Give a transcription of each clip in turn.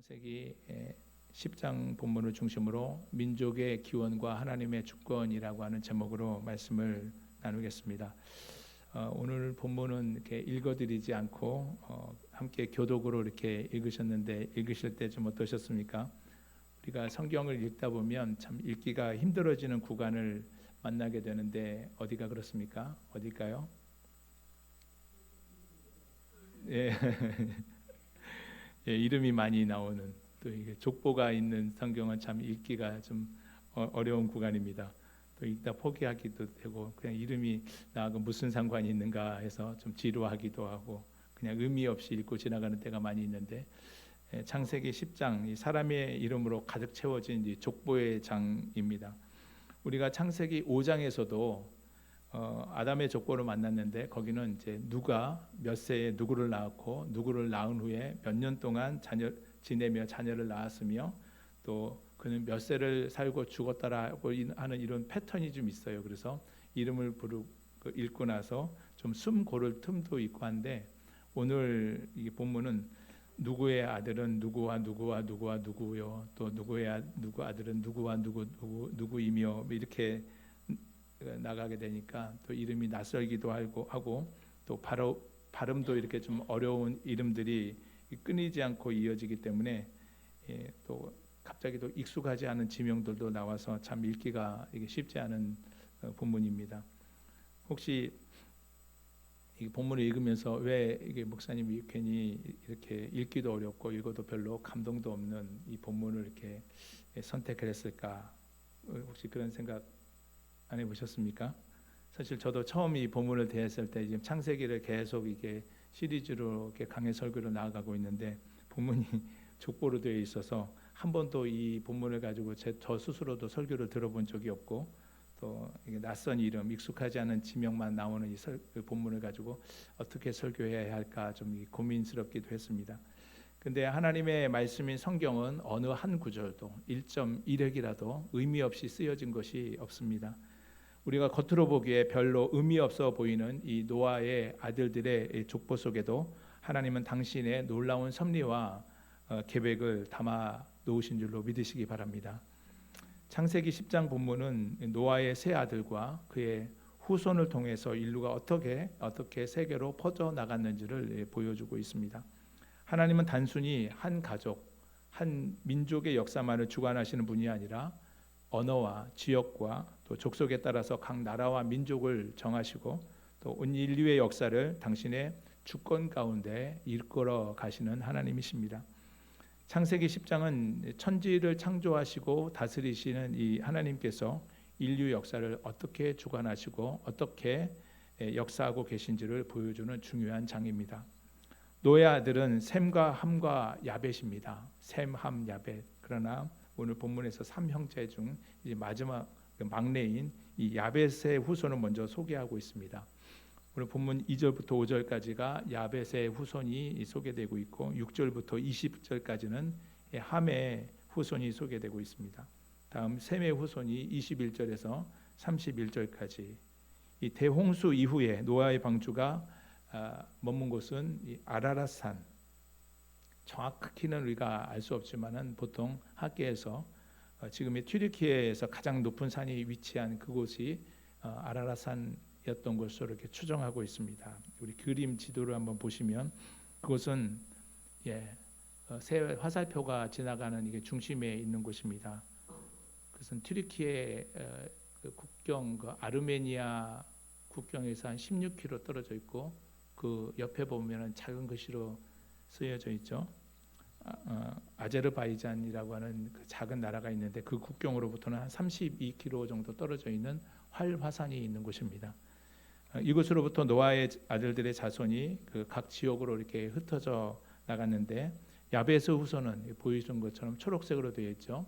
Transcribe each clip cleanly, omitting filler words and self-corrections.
창세기 10장 본문을 중심으로 민족의 기원과 하나님의 주권이라고 하는 제목으로 말씀을 나누겠습니다. 오늘 본문은 이렇게 읽어드리지 않고 함께 교독으로 이렇게 읽으셨는데 읽으실 때 좀 어떠셨습니까? 우리가 성경을 읽다 보면 참 읽기가 힘들어지는 구간을 만나게 되는데 어디가 그렇습니까? 어딜까요? 예. 예, 이름이 많이 나오는 또 이게 족보가 있는 성경은 참 읽기가 좀 어려운 구간입니다. 또 읽다 포기하기도 되고 그냥 이름이 나하고 무슨 상관이 있는가 해서 좀 지루하기도 하고 그냥 의미 없이 읽고 지나가는 때가 많이 있는데 창세기 10장 이 사람의 이름으로 가득 채워진 이 족보의 장입니다. 우리가 창세기 5장에서도 아담의 족보를 만났는데 거기는 이제 누가 몇 세에 누구를 낳았고 누구를 낳은 후에 몇 년 동안 지내며 자녀를 낳았으며 또 그는 몇 세를 살고 죽었다라고 하는 이런 패턴이 좀 있어요. 그래서 이름을 읽고 나서 좀 숨 고를 틈도 있고 한데 오늘 이 본문은 누구의 아들은 누구와 누구와 누구와 누구요 또 누구의 누구 아들은 누구와 누구이며 이렇게 나가게 되니까 또 이름이 낯설기도 하고 또 발음도 이렇게 좀 어려운 이름들이 끊이지 않고 이어지기 때문에 또 갑자기 또 익숙하지 않은 지명들도 나와서 참 읽기가 이게 쉽지 않은 본문입니다. 혹시 이 본문을 읽으면서 왜 이게 목사님이 괜히 이렇게 읽기도 어렵고 읽어도 별로 감동도 없는 이 본문을 이렇게 선택을 했을까? 혹시 그런 생각 안 해보셨습니까? 사실 저도 처음 이 본문을 대했을 때 지금 창세기를 계속 이게 시리즈로 이렇게 강해 설교로 나아가고 있는데 본문이 족보로 되어 있어서 한 번도 이 본문을 가지고 저 스스로도 설교를 들어본 적이 없고 또 이게 낯선 이름, 익숙하지 않은 지명만 나오는 이 본문을 가지고 어떻게 설교해야 할까 좀 고민스럽기도 했습니다. 근데 하나님의 말씀인 성경은 어느 한 구절도 1.1획이라도 의미 없이 쓰여진 것이 없습니다. 우리가 겉으로 보기에 별로 의미 없어 보이는 이 노아의 아들들의 족보 속에도 하나님은 당신의 놀라운 섭리와 계획을 담아 놓으신 줄로 믿으시기 바랍니다. 창세기 10장 본문은 노아의 세 아들과 그의 후손을 통해서 인류가 어떻게 세계로 퍼져 나갔는지를 보여주고 있습니다. 하나님은 단순히 한 가족, 한 민족의 역사만을 주관하시는 분이 아니라 언어와 지역과 또 족속에 따라서 각 나라와 민족을 정하시고 또 온 인류의 역사를 당신의 주권 가운데 이끌어 가시는 하나님이십니다. 창세기 10장은 천지를 창조하시고 다스리시는 이 하나님께서 인류 역사를 어떻게 주관하시고 어떻게 역사하고 계신지를 보여주는 중요한 장입니다. 노의 아들은 셈과 함과 야벳입니다. 셈, 함, 야벳. 그러나 오늘 본문에서 3형제 중 마지막 막내인 이 야벳의 후손을 먼저 소개하고 있습니다. 오늘 본문 2절부터 5절까지가 야벳의 후손이 소개되고 있고 6절부터 20절까지는 함의 후손이 소개되고 있습니다. 다음 셈의 후손이 21절에서 31절까지 이 대홍수 이후에 노아의 방주가 머문 곳은 이 아라랏산. 정확히는 우리가 알 수 없지만은 보통 학계에서 지금의 튀르키예에서 가장 높은 산이 위치한 그곳이 아라랏산이었던 것으로 이렇게 추정하고 있습니다. 우리 그림 지도를 한번 보시면 그곳은 새 화살표가 지나가는 이게 중심에 있는 곳입니다. 그것은 튀르키예 국경 아르메니아 국경에서 한 16km 떨어져 있고 그 옆에 보면은 작은 글씨로 쓰여져 있죠. 아제르바이잔이라고 하는 그 작은 나라가 있는데 그 국경으로부터는 한 32km 정도 떨어져 있는 활화산이 있는 곳입니다. 이곳으로부터 노아의 아들들의 자손이 그 각 지역으로 이렇게 흩어져 나갔는데 야벳의 후손은 보이신 것처럼 초록색으로 되어 있죠.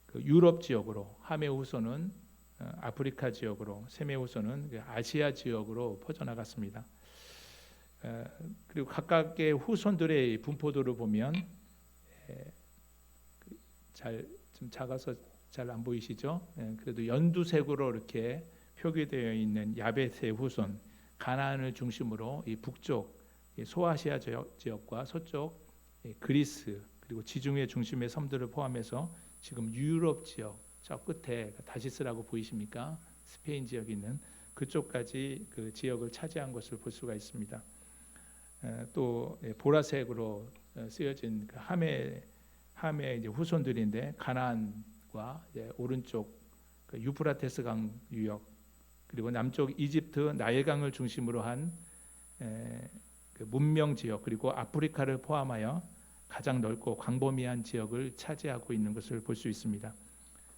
그 유럽 지역으로, 함의 후손은 아프리카 지역으로, 셈의 후손은 아시아 지역으로 퍼져나갔습니다. 그리고 각각의 후손들의 분포도를 보면 좀 작아서 잘 안 보이시죠? 그래도 연두색으로 이렇게 표기되어 있는 야벳의 후손, 가나안을 중심으로 이 북쪽 소아시아 지역과 서쪽 그리스 그리고 지중해 중심의 섬들을 포함해서 지금 유럽 지역 저 끝에 다시스라고 보이십니까? 스페인 지역에 있는 그쪽까지 그 지역을 차지한 것을 볼 수가 있습니다. 또 보라색으로 쓰여진 그 함의 이제 후손들인데 가나안과 이제 오른쪽 그 유프라테스 강 유역 그리고 남쪽 이집트 나일강을 중심으로 한 그 문명 지역 그리고 아프리카를 포함하여 가장 넓고 광범위한 지역을 차지하고 있는 것을 볼 수 있습니다.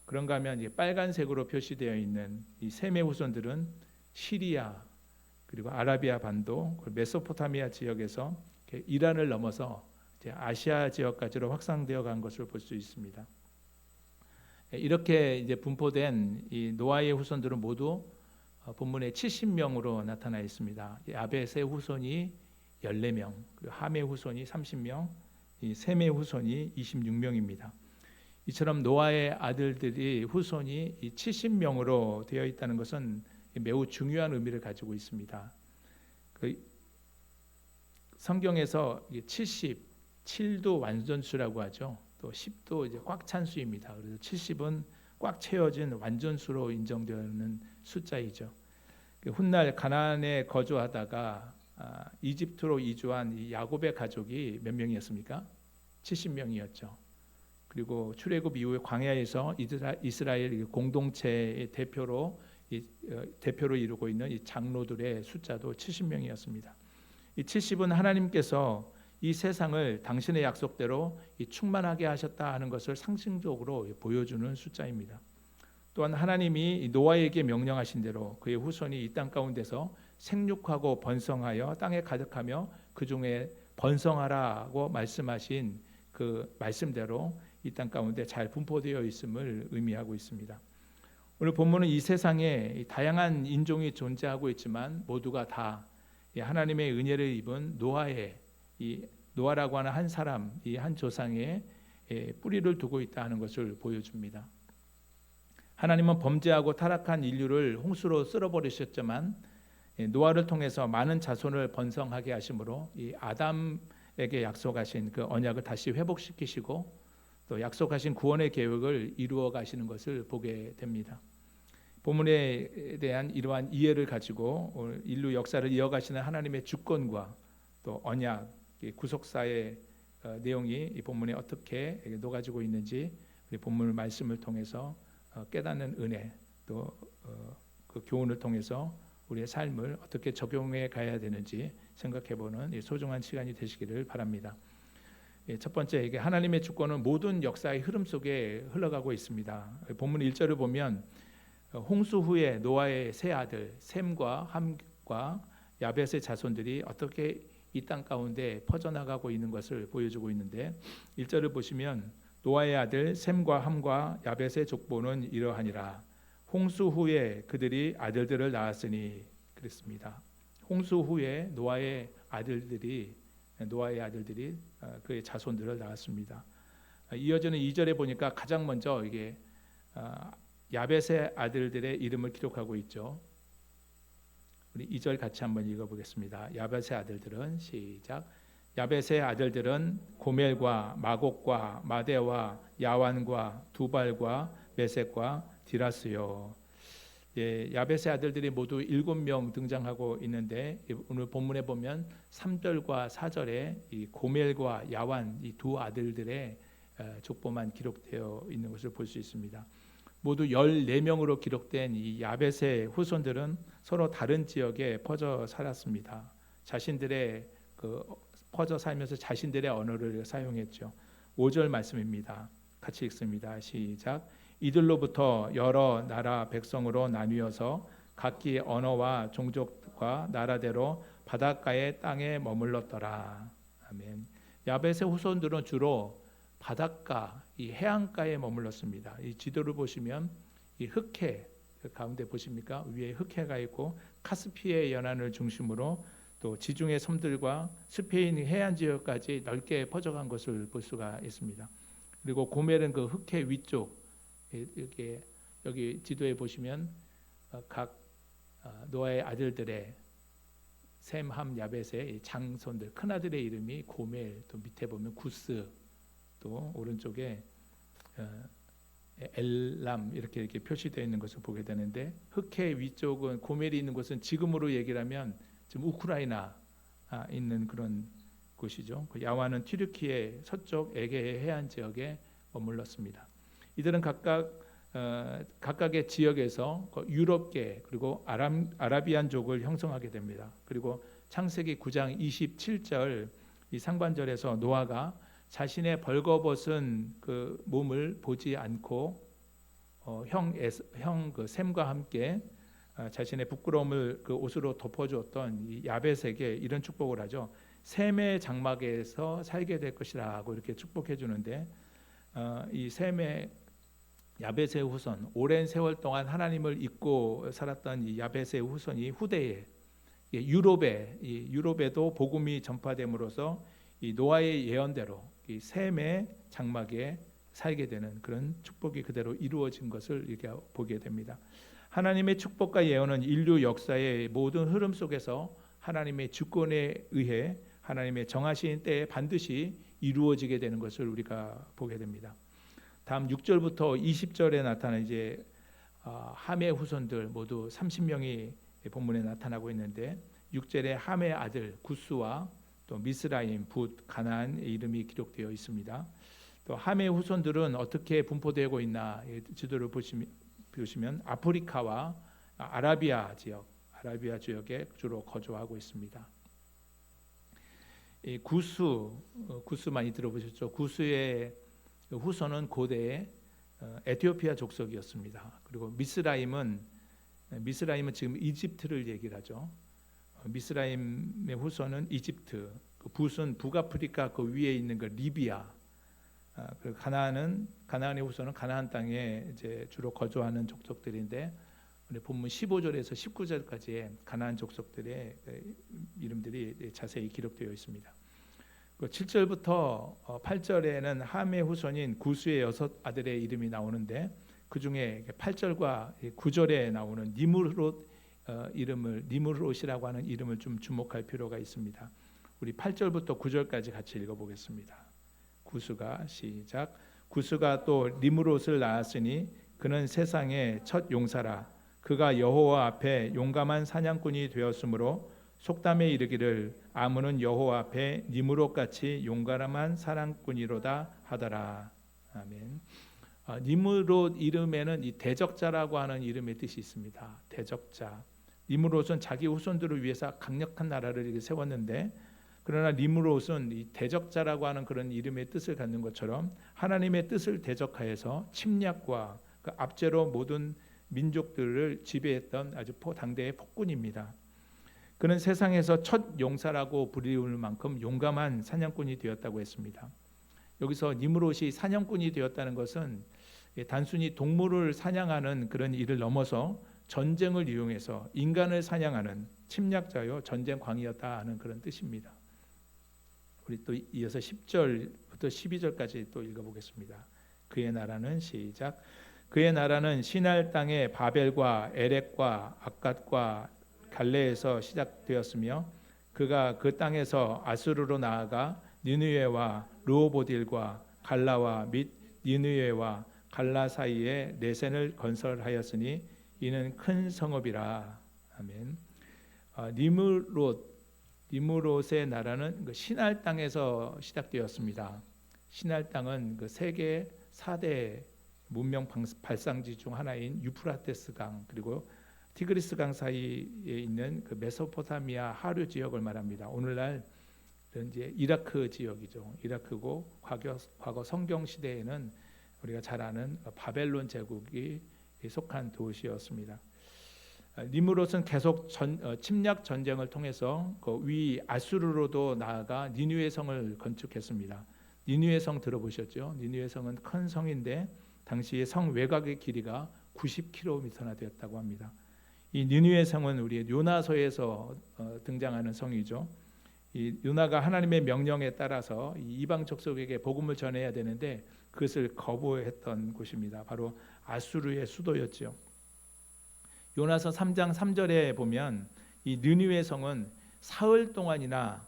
그런가 하면 이제 빨간색으로 표시되어 있는 이 셈의 후손들은 시리아 그리고 아라비아 반도 그리고 메소포타미아 지역에서 이란을 넘어서 이제 아시아 지역까지로 확산되어 간 것을 볼 수 있습니다. 이렇게 이제 분포된 이 노아의 후손들은 모두 본문에 70명으로 나타나 있습니다. 야벳의 후손이 14명, 그리고 함의 후손이 30명, 이 셈의 후손이 26명입니다. 이처럼 노아의 아들들이 후손이 70명으로 되어 있다는 것은 매우 중요한 의미를 가지고 있습니다. 그 성경에서 77도 완전수라고 하죠. 또 10도 이제 꽉 찬 수입니다. 그래서 70은 꽉 채워진 완전수로 인정되는 숫자이죠. 훗날 가나안에 거주하다가 이집트로 이주한 이 야곱의 가족이 몇 명이었습니까? 70명이었죠. 그리고 출애굽 이후에 광야에서 이스라엘 공동체의 대표로 이루고 있는 이 장로들의 숫자도 70명이었습니다. 이 70은 하나님께서 이 세상을 당신의 약속대로 충만하게 하셨다 하는 것을 상징적으로 보여주는 숫자입니다. 또한 하나님이 노아에게 명령하신 대로 그의 후손이 이 땅 가운데서 생육하고 번성하여 땅에 가득하며 그 중에 번성하라고 말씀하신 그 말씀대로 이 땅 가운데 잘 분포되어 있음을 의미하고 있습니다. 오늘 본문은 이 세상에 다양한 인종이 존재하고 있지만 모두가 다 하나님의 은혜를 입은 노아라고 하는 한 사람, 이 한 조상에 뿌리를 두고 있다 하는 것을 보여줍니다. 하나님은 범죄하고 타락한 인류를 홍수로 쓸어버리셨지만 노아를 통해서 많은 자손을 번성하게 하심으로 이 아담에게 약속하신 그 언약을 다시 회복시키시고 또 약속하신 구원의 계획을 이루어 가시는 것을 보게 됩니다. 본문에 대한 이러한 이해를 가지고 인류 역사를 이어가시는 하나님의 주권과 또 언약, 구속사의 내용이 이 본문에 어떻게 녹아지고 있는지 우리 본문 말씀을 통해서 깨닫는 은혜 또 그 교훈을 통해서 우리의 삶을 어떻게 적용해 가야 되는지 생각해보는 소중한 시간이 되시기를 바랍니다. 첫 번째, 이게 하나님의 주권은 모든 역사의 흐름 속에 흘러가고 있습니다. 본문 1절을 보면 홍수 후에 노아의 세 아들 셈과 함과 야벳의 자손들이 어떻게 이 땅 가운데 퍼져나가고 있는 것을 보여주고 있는데 1절을 보시면 노아의 아들 셈과 함과 야벳의 족보는 이러하니라. 홍수 후에 그들이 아들들을 낳았으니 그랬습니다. 홍수 후에 노아의 아들들이 그의 자손들을 낳았습니다. 이어지는 2절에 보니까 가장 먼저 이게 야벳의 아들들의 이름을 기록하고 있죠. 우리 2절 같이 한번 읽어보겠습니다. 야벳의 아들들은 시작. 야벳의 아들들은 고멜과 마곡과 마대와 야완과 두발과 메섹과 디라스요. 야벳의 아들들이 모두 7명 등장하고 있는데 오늘 본문에 보면 3절과 4절에 이 고멜과 야완 이 두 아들들의 족보만 기록되어 있는 것을 볼 수 있습니다. 모두 14명으로 기록된 이 야벳의 후손들은 서로 다른 지역에 퍼져 살았습니다. 자신들의 퍼져 살면서 자신들의 언어를 사용했죠. 5절 말씀입니다. 같이 읽습니다. 시작. 이들로부터 여러 나라 백성으로 나뉘어서 각기 언어와 종족과 나라대로 바닷가의 땅에 머물렀더라. 아멘. 야벳의 후손들은 주로 바닷가, 이 해안가에 머물렀습니다. 이 지도를 보시면 이 흑해 가운데 보십니까? 위에 흑해가 있고 카스피의 연안을 중심으로 또 지중해 섬들과 스페인 해안 지역까지 넓게 퍼져간 것을 볼 수가 있습니다. 그리고 고멜은 그 흑해 위쪽 이렇게 여기 지도에 보시면 각 노아의 아들들의 셈, 함, 야벳의 장손들, 큰아들의 이름이 고멜, 또 밑에 보면 구스, 또 오른쪽에 엘람 이렇게 표시되어 있는 것을 보게 되는데, 흑해 위쪽은 고멜이 있는 곳은 지금으로 얘기를 하면 지금 우크라이나 있는 그런 곳이죠. 야완은 튀르키예 서쪽 에게해 해안 지역에 머물렀습니다. 이들은 각각의 지역에서 유럽계 그리고 아라비안족을 형성하게 됩니다. 그리고 창세기 9장 27절 이 상반절에서 노아가 자신의 벌거벗은 그 몸을 보지 않고 형 셈과 함께 자신의 부끄러움을 그 옷으로 덮어주었던 이 야벳에게 이런 축복을 하죠. 셈의 장막에서 살게 될 것이라고 이렇게 축복해 주는데, 이 셈의 야벳의 후손, 오랜 세월 동안 하나님을 잊고 살았던 이 야벳의 후손이 후대에 유럽에도 복음이 전파됨으로써 이 노아의 예언대로 이 셈의 장막에 살게 되는 그런 축복이 그대로 이루어진 것을 이렇게 보게 됩니다. 하나님의 축복과 예언은 인류 역사의 모든 흐름 속에서 하나님의 주권에 의해 하나님의 정하신 때에 반드시 이루어지게 되는 것을 우리가 보게 됩니다. 다음 6절부터 20절에 나타난 이제 함의 후손들 모두 30명이 본문에 나타나고 있는데, 6절에 함의 아들 구스와 또 미스라임, 붓, 가나안의 이름이 기록되어 있습니다. 또 함의 후손들은 어떻게 분포되고 있나 지도를 보시면 아프리카와 아라비아 지역에 주로 거주하고 있습니다. 이 구스 많이 들어보셨죠? 구스의 후손은 고대의 에티오피아 족속이었습니다. 그리고 미스라임은 지금 이집트를 얘기를 하죠. 미스라임의 후손은 이집트, 그 붓은 북아프리카 그 위에 있는 그 리비아, 그 가나안의 후손은 가나안 땅에 이제 주로 거주하는 족속들인데, 본문 15절에서 19절까지의 가나안 족속들의 이름들이 자세히 기록되어 있습니다. 7절부터 8절에는 함의 후손인 구스의 6 아들의 이름이 나오는데, 그 중에 8절과 9절에 나오는 니므롯이라고 하는 이름을 좀 주목할 필요가 있습니다. 우리 8절부터 9절까지 같이 읽어보겠습니다. 구스가 또 니므롯을 낳았으니 그는 세상의 첫 용사라. 그가 여호와 앞에 용감한 사냥꾼이 되었으므로 속담에 이르기를 아문은 여호와 앞에 니므롯같이 용감한 사냥꾼이로다 하더라. 아멘. 니므롯 이름에는 이 대적자라고 하는 이름의 뜻이 있습니다. 대적자. 니므롯은 자기 후손들을 위해서 강력한 나라를 세웠는데, 그러나 니므롯은 이 대적자라고 하는 그런 이름의 뜻을 갖는 것처럼 하나님의 뜻을 대적하여서 침략과 그 압제로 모든 민족들을 지배했던 아주 당대의 폭군입니다. 그는 세상에서 첫 용사라고 부르는 만큼 용감한 사냥꾼이 되었다고 했습니다. 여기서 니므롯이 사냥꾼이 되었다는 것은 단순히 동물을 사냥하는 그런 일을 넘어서 전쟁을 이용해서 인간을 사냥하는 침략자요 전쟁광이었다 하는 그런 뜻입니다. 우리 또 이어서 10절부터 12절까지 또 읽어보겠습니다. 그의 나라는 그의 나라는 시날 땅의 바벨과 에렉과 악갓과 갈레에서 시작되었으며, 그가 그 땅에서 아수르로 나아가 니느웨와 르호보딜과 갈라와 및 니느웨와 갈라 사이에 레센을 건설하였으니 이는 큰 성읍이라. 아멘. 니므롯의 나라는 그 시날 땅에서 시작되었습니다. 시날 땅은 그 세계 4대 문명 발상지 중 하나인 유프라테스 강 그리고 티그리스 강 사이에 있는 그 메소포타미아 하류 지역을 말합니다. 오늘날 이제 이라크 지역이죠. 이라크고 과거 성경 시대에는 우리가 잘 아는 바벨론 제국이 속한 도시였습니다. 니므롯은 계속 침략 전쟁을 통해서 그 위 아수르로도 나아가 니느웨 성을 건축했습니다. 니느웨 성 들어보셨죠? 니느웨 성은 큰 성인데 당시의 성 외곽의 길이가 90km나 되었다고 합니다. 이 니느웨 성은 우리 요나서에서 등장하는 성이죠. 이 요나가 하나님의 명령에 따라서 이방 족속에게 복음을 전해야 되는데 그것을 거부했던 곳입니다. 바로 아수르의 수도였죠. 요나서 3장 3절에 보면 이 느니웨 성은 사흘 동안이나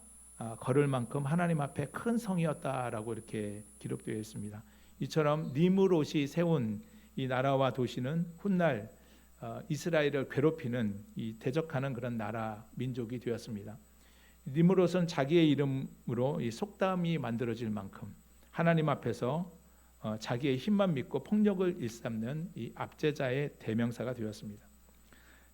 걸을 만큼 하나님 앞에 큰 성이었다라고 이렇게 기록되어 있습니다. 이처럼 니므롯이 세운 이 나라와 도시는 훗날 이스라엘을 괴롭히는 이 대적하는 그런 나라 민족이 되었습니다. 니므롯은 자기의 이름으로 이 속담이 만들어질 만큼 하나님 앞에서 자기의 힘만 믿고 폭력을 일삼는 이 압제자의 대명사가 되었습니다.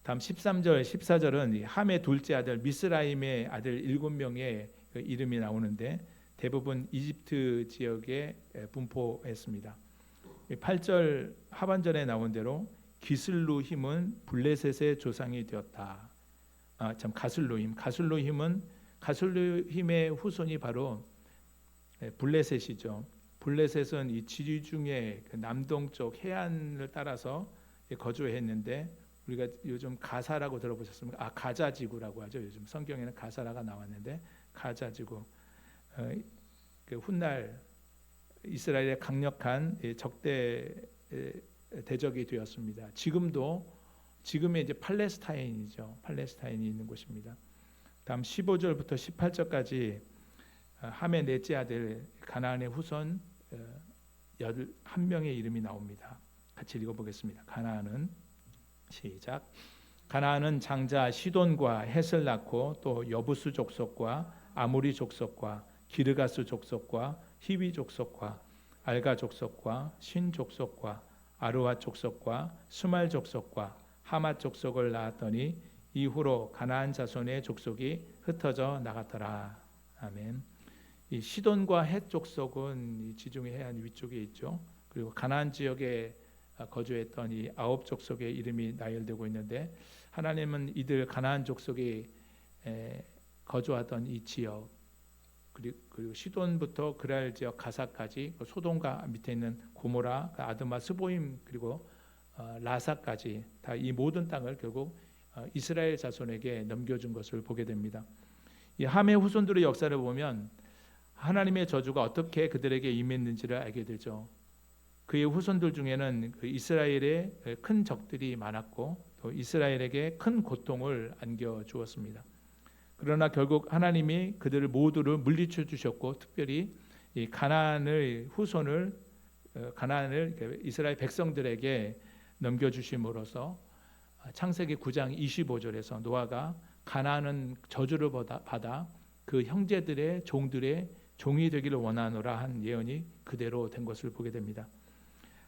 다음 13절, 14절은 함의 둘째 아들 미스라임의 아들 7명의 이름이 나오는데 대부분 이집트 지역에 분포했습니다. 8절 하반절에 나온 대로 기슬루힘은 블레셋의 조상이 되었다. 가슬루힘의 후손이 바로 블레셋이죠. 블레셋은 이 지중해 남동쪽 해안을 따라서 거주했는데 우리가 요즘 가사라고 들어보셨습니까? 가자 지구라고 하죠. 요즘 성경에는 가사라가 나왔는데 가자 지구. 그 훗날 이스라엘의 강력한 적대 대적이 되었습니다. 지금의 이제 팔레스타인이죠. 팔레스타인이 있는 곳입니다. 다음 15절부터 18절까지 함의 넷째 아들 가나안의 후손 11명의 이름이 나옵니다. 같이 읽어보겠습니다. 가나안은 시작. 가나안은 장자 시돈과 헷을 낳고 또 여부스 족속과 아모리 족속과 기르가스 족속과 히위 족속과 알가 족속과 신 족속과 아르와 족속과 스말 족속과 하맛 족속을 낳았더니 이후로 가나안 자손의 족속이 흩어져 나갔더라. 아멘. 이 시돈과 헷 족속은 이 지중해 해안 위쪽에 있죠. 그리고 가나안 지역에 거주했던 이 9 족속의 이름이 나열되고 있는데 하나님은 이들 가나안 족속이 거주하던 이 지역 그리고 시돈부터 그랄 지역 가사까지 소돔과 밑에 있는 고모라, 아드마, 스보임 그리고 라사까지 다 이 모든 땅을 결국 이스라엘 자손에게 넘겨준 것을 보게 됩니다. 이 함의 후손들의 역사를 보면 하나님의 저주가 어떻게 그들에게 임했는지를 알게 되죠. 그의 후손들 중에는 그 이스라엘의 큰 적들이 많았고 또 이스라엘에게 큰 고통을 안겨 주었습니다. 그러나 결국 하나님이 그들을 모두를 물리쳐 주셨고 특별히 이 가나안의 후손을 가나안을 이스라엘 백성들에게 넘겨 주심으로써 창세기 9장 25절에서 노아가 가나안은 저주를 받아 그 형제들의 종들의 종이 되기를 원하노라 한 예언이 그대로 된 것을 보게 됩니다.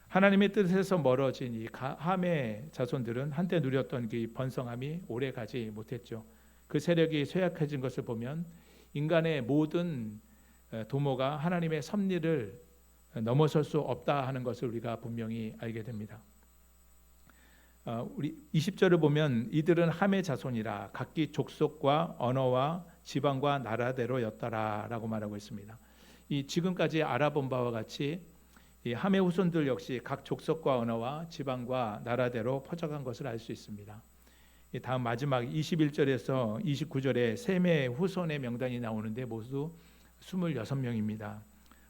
하나님의 뜻에서 멀어진 이 함의 자손들은 한때 누렸던 그 번성함이 오래 가지 못했죠. 그 세력이 쇠약해진 것을 보면 인간의 모든 도모가 하나님의 섭리를 넘어설 수 없다 하는 것을 우리가 분명히 알게 됩니다. 우리 20절을 보면 이들은 함의 자손이라 각기 족속과 언어와 지방과 나라대로였더라라고 말하고 있습니다. 이 지금까지 알아본 바와 같이 이 함의 후손들 역시 각 족속과 언어와 지방과 나라대로 퍼져간 것을 알 수 있습니다. 다음 마지막 21절에서 29절에 셈의 후손의 명단이 나오는데 모두 26명입니다.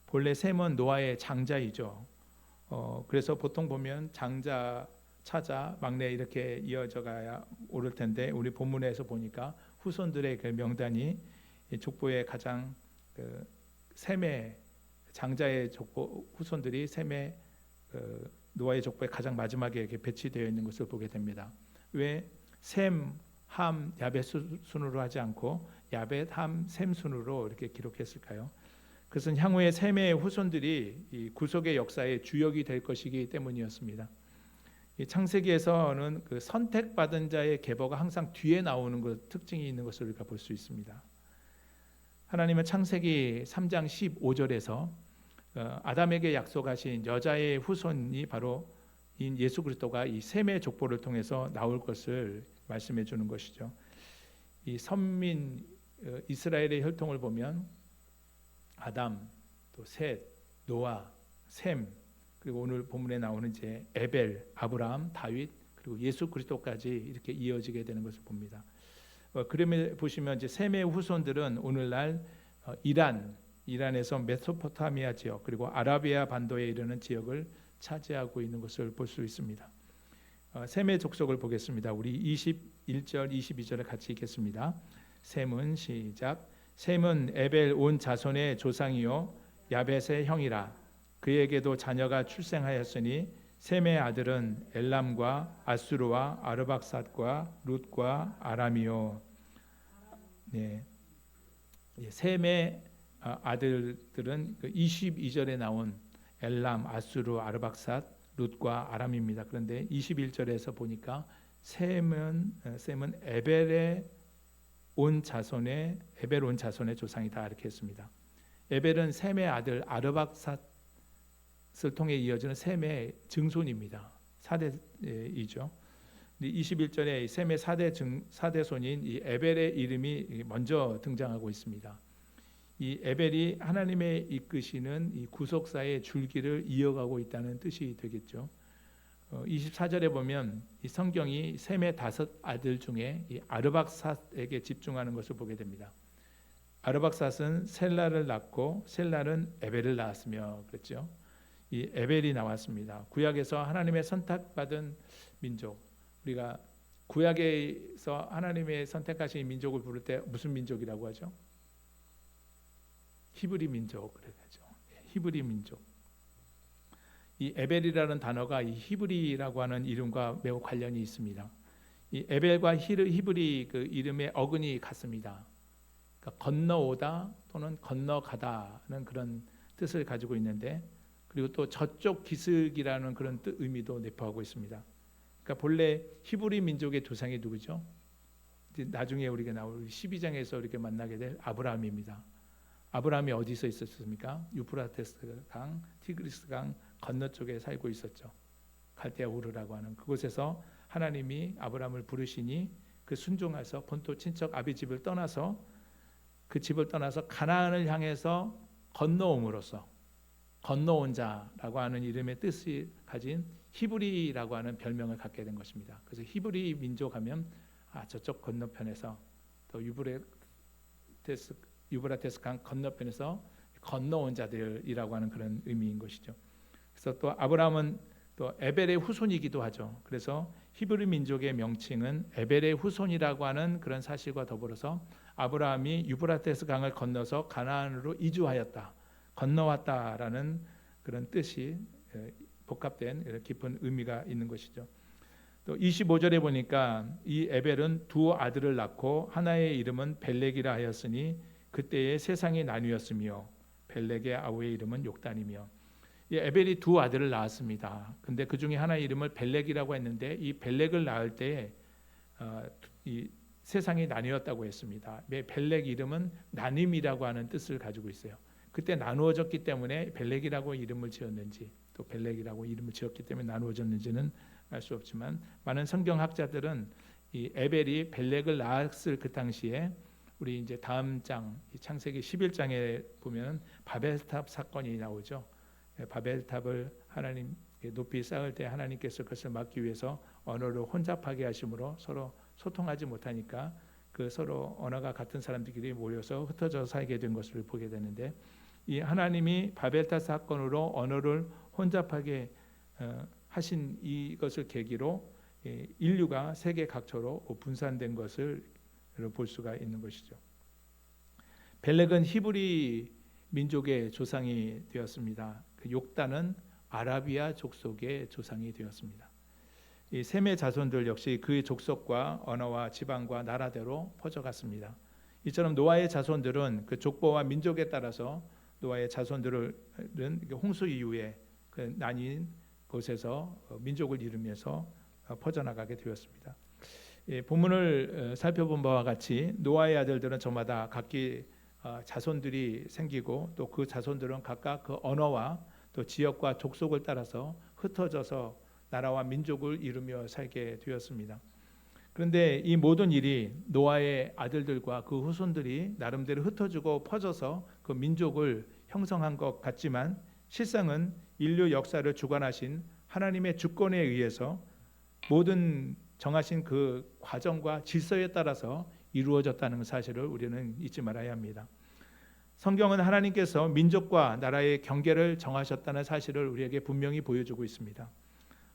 본래 셈은 노아의 장자이죠. 그래서 보통 보면 장자, 차자, 막내 이렇게 이어져 가야 옳을 텐데 우리 본문에서 보니까 후손들의 그 명단이 족보의 가장 셈의 장자의 족보 후손들이 셈의 노아의 족보의 가장 마지막에 이렇게 배치되어 있는 것을 보게 됩니다. 왜 셈, 함, 야벳 순으로 하지 않고 야벳, 함, 셈 순으로 이렇게 기록했을까요? 그것은 향후에 셈의 후손들이 이 구속의 역사의 주역이 될 것이기 때문이었습니다. 이 창세기에서는 그 선택받은 자의 계보가 항상 뒤에 나오는 것 특징이 있는 것을 우리가 볼 수 있습니다. 하나님은 창세기 3장 15절에서 아담에게 약속하신 여자의 후손이 바로 예수 그리스도가 이 셈의 족보를 통해서 나올 것을 말씀해 주는 것이죠. 이 선민 이스라엘의 혈통을 보면 아담, 또 셋, 노아, 셈 그리고 오늘 본문에 나오는 이제 에벨, 아브라함, 다윗 그리고 예수 그리스도까지 이렇게 이어지게 되는 것을 봅니다. 그러면 보시면 이제 셈의 후손들은 오늘날 이란에서 메소포타미아 지역 그리고 아라비아 반도에 이르는 지역을 차지하고 있는 것을 볼 수 있습니다. 셈의 족속을 보겠습니다. 우리 21절, 22절을 같이 읽겠습니다. 셈은 시작. 셈은 에벨 온 자손의 조상이요 야벳의 형이라. 그에게도 자녀가 출생하였으니 셈의 아들은 엘람과 아수르와 아르박삿과 룻과 아람이요. 네. 셈의 아들들은 그 22절에 나온 엘람, 아수르, 아르박삿, 룻과 아람입니다. 그런데 21절에서 보니까 셈은 에벨 온 자손의 조상이다 이렇게 했습니다. 에벨은 셈의 아들 아르박삿을 통해 이어지는 셈의 증손입니다. 4대이죠. 21절에 셈의 4대 손인 이 에벨의 이름이 먼저 등장하고 있습니다. 이 에벨이 하나님의 이끄시는 이 구속사의 줄기를 이어가고 있다는 뜻이 되겠죠. 24절에 보면 이 성경이 셈의 5 아들 중에 이 아르박삿에게 집중하는 것을 보게 됩니다. 아르박삿은 셀라를 낳고 셀라는 에벨을 낳았으며 그랬죠. 이 에벨이 나왔습니다. 구약에서 하나님의 선택받은 민족, 우리가 구약에서 하나님의 선택하신 민족을 부를 때 무슨 민족이라고 하죠? 히브리 민족 그래야죠. 히브리 민족. 이 에벨이라는 단어가 이 히브리라고 하는 이름과 매우 관련이 있습니다. 이 에벨과 히브리 그 이름의 어근이 같습니다. 그러니까 건너오다 또는 건너가다는 그런 뜻을 가지고 있는데, 그리고 또 저쪽 기슭이라는 그런 의미도 내포하고 있습니다. 그러니까 본래 히브리 민족의 조상이 누구죠? 나중에 우리가 나올 12장에서 이렇게 만나게 될 아브라함입니다. 아브라함이 어디서 있었습니까? 유프라테스 강, 티그리스 강 건너쪽에 살고 있었죠. 갈대아 우르라고 하는 그곳에서 하나님이 아브라함을 부르시니 그 순종해서 본토 친척 아비 집을 떠나서 그 집을 떠나서 가나안을 향해서 건너옴으로써 건너온 자라고 하는 이름의 뜻이 가진 히브리라고 하는 별명을 갖게 된 것입니다. 그래서 히브리 민족 하면 저쪽 건너편에서 또 유브라테스 강 건너편에서 건너온 자들이라고 하는 그런 의미인 것이죠. 그래서 또 아브라함은 또 에벨의 후손이기도 하죠. 그래서 히브리 민족의 명칭은 에벨의 후손이라고 하는 그런 사실과 더불어서 아브라함이 유브라테스 강을 건너서 가나안으로 이주하였다, 건너왔다라는 그런 뜻이 복합된 깊은 의미가 있는 것이죠. 또 25절에 보니까 이 에벨은 2 아들을 낳고 하나의 이름은 벨렉이라 하였으니 그때의 세상이 나뉘었으며 벨렉의 아우의 이름은 욕단이며. 이 에벨이 2 아들을 낳았습니다. 근데 그 중에 하나의 이름을 벨렉이라고 했는데 이 벨렉을 낳을 때 이 세상이 나뉘었다고 했습니다. 벨렉 이름은 나눔이라고 하는 뜻을 가지고 있어요. 그때 나누어졌기 때문에 벨렉이라고 이름을 지었는지, 또 벨렉이라고 이름을 지었기 때문에 나누어졌는지는 알 수 없지만, 많은 성경학자들은 이 에벨이 벨렉을 낳았을 그 당시에 우리 이제 다음 장 창세기 11장에 보면 바벨탑 사건이 나오죠. 바벨탑을 하나님 높이 쌓을 때 하나님께서 그것을 막기 위해서 언어를 혼잡하게 하심으로 서로 소통하지 못하니까 그 서로 언어가 같은 사람들끼리 모여서 흩어져 살게 된 것을 보게 되는데, 이 하나님이 바벨탑 사건으로 언어를 혼잡하게 하신 이것을 계기로 인류가 세계 각처로 분산된 것을 볼 수가 있는 것이죠. 벨렉은 히브리 민족의 조상이 되었습니다. 그 욕단은 아라비아 족속의 조상이 되었습니다. 이 셈의 자손들 역시 그의 족속과 언어와 지방과 나라대로 퍼져갔습니다. 이처럼 노아의 자손들은 그 족보와 민족에 따라서 노아의 자손들은 홍수 이후에 그 나뉜 곳에서 민족을 이루면서 퍼져나가게 되었습니다. 본문을 살펴본 바와 같이 노아의 아들들은 저마다 각기 자손들이 생기고 또 그 자손들은 각각 그 언어와 또 지역과 족속을 따라서 흩어져서 나라와 민족을 이루며 살게 되었습니다. 그런데 이 모든 일이 노아의 아들들과 그 후손들이 나름대로 흩어지고 퍼져서 그 민족을 형성한 것 같지만, 실상은 인류 역사를 주관하신 하나님의 주권에 의해서 모든 정하신 그 과정과 질서에 따라서 이루어졌다는 사실을 우리는 잊지 말아야 합니다. 성경은 하나님께서 민족과 나라의 경계를 정하셨다는 사실을 우리에게 분명히 보여주고 있습니다.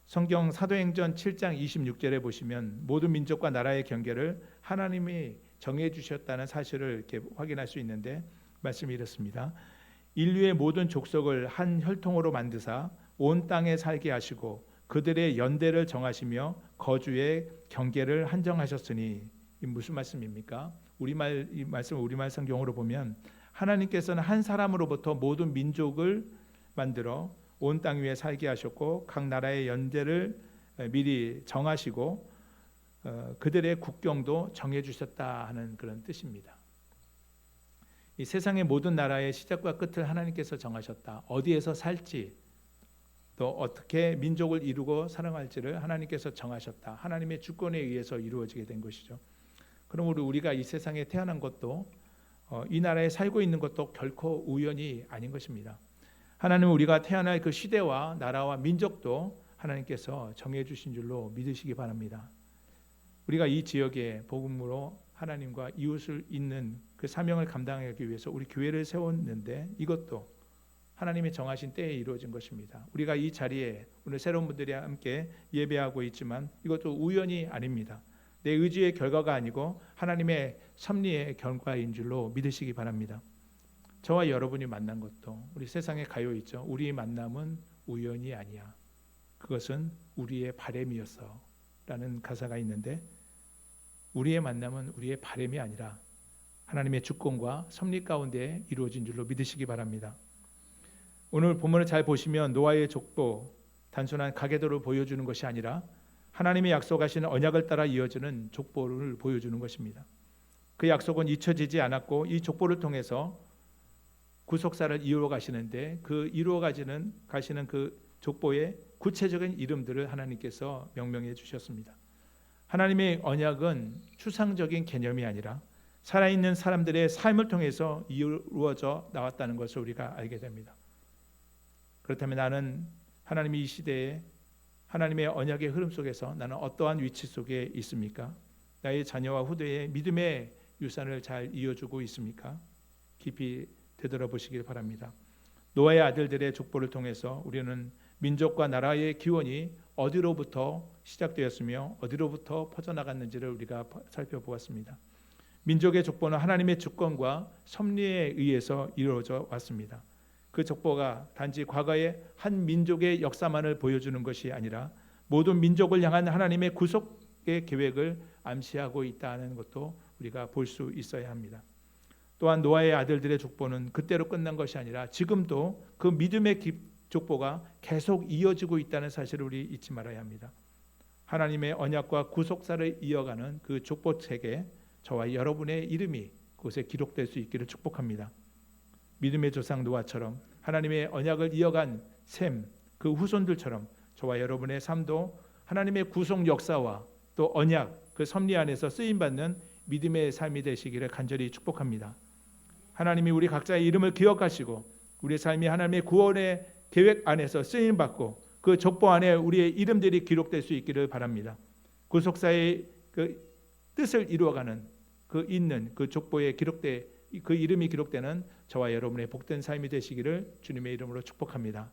성경 사도행전 7장 26절에 보시면 모든 민족과 나라의 경계를 하나님이 정해 주셨다는 사실을 이렇게 확인할 수 있는데 말씀이 이렇습니다. 인류의 모든 족속을 한 혈통으로 만드사 온 땅에 살게 하시고 그들의 연대를 정하시며 거주의 경계를 한정하셨으니, 이 무슨 말씀입니까? 우리말 이 말씀 우리말 성경으로 보면 하나님께서는 한 사람으로부터 모든 민족을 만들어 온 땅 위에 살게 하셨고 각 나라의 연대를 미리 정하시고 그들의 국경도 정해 주셨다 하는 그런 뜻입니다. 이 세상의 모든 나라의 시작과 끝을 하나님께서 정하셨다. 어디에서 살지, 또 어떻게 민족을 이루고 살아갈지를 하나님께서 정하셨다. 하나님의 주권에 의해서 이루어지게 된 것이죠. 그러므로 우리가 이 세상에 태어난 것도 이 나라에 살고 있는 것도 결코 우연이 아닌 것입니다. 하나님은 우리가 태어날 그 시대와 나라와 민족도 하나님께서 정해 주신 줄로 믿으시기 바랍니다. 우리가 이 지역에 복음으로 하나님과 이웃을 잇는 그 사명을 감당하기 위해서 우리 교회를 세웠는데 이것도 하나님이 정하신 때에 이루어진 것입니다. 우리가 이 자리에 오늘 새로운 분들이 함께 예배하고 있지만 이것도 우연이 아닙니다. 내 의지의 결과가 아니고 하나님의 섭리의 결과인 줄로 믿으시기 바랍니다. 저와 여러분이 만난 것도 우리 세상에 가요 있죠. 우리의 만남은 우연이 아니야. 그것은 우리의 바램이었어 라는 가사가 있는데, 우리의 만남은 우리의 바램이 아니라 하나님의 주권과 섭리 가운데 이루어진 줄로 믿으시기 바랍니다. 오늘 본문을 잘 보시면 노아의 족보, 단순한 가계도를 보여주는 것이 아니라 하나님의 약속하시는 언약을 따라 이어지는 족보를 보여주는 것입니다. 그 약속은 잊혀지지 않았고 이 족보를 통해서 구속사를 이루어 가시는데 그 이루어 가시는 그 족보의 구체적인 이름들을 하나님께서 명명해 주셨습니다. 하나님의 언약은 추상적인 개념이 아니라 살아있는 사람들의 삶을 통해서 이루어져 나왔다는 것을 우리가 알게 됩니다. 그렇다면 나는 하나님이 이 시대에 하나님의 언약의 흐름 속에서 나는 어떠한 위치 속에 있습니까? 나의 자녀와 후대의 믿음의 유산을 잘 이어주고 있습니까? 깊이 되돌아보시길 바랍니다. 노아의 아들들의 족보를 통해서 우리는 민족과 나라의 기원이 어디로부터 시작되었으며 어디로부터 퍼져나갔는지를 우리가 살펴보았습니다. 민족의 족보는 하나님의 주권과 섭리에 의해서 이루어져 왔습니다. 그 족보가 단지 과거의 한 민족의 역사만을 보여주는 것이 아니라 모든 민족을 향한 하나님의 구속의 계획을 암시하고 있다는 것도 우리가 볼 수 있어야 합니다. 또한 노아의 아들들의 족보는 그때로 끝난 것이 아니라 지금도 그 믿음의 족보가 계속 이어지고 있다는 사실을 우리 잊지 말아야 합니다. 하나님의 언약과 구속사를 이어가는 그 족보책에 저와 여러분의 이름이 그곳에 기록될 수 있기를 축복합니다. 믿음의 조상 노아처럼 하나님의 언약을 이어간 셈, 그 후손들처럼 저와 여러분의 삶도 하나님의 구속 역사와 또 언약, 그 섭리 안에서 쓰임받는 믿음의 삶이 되시기를 간절히 축복합니다. 하나님이 우리 각자의 이름을 기억하시고 우리의 삶이 하나님의 구원의 계획 안에서 쓰임받고 그 족보 안에 우리의 이름들이 기록될 수 있기를 바랍니다. 구속사의 그 뜻을 이루어가는 그 족보에 그 이름이 기록되는 저와 여러분의 복된 삶이 되시기를 주님의 이름으로 축복합니다.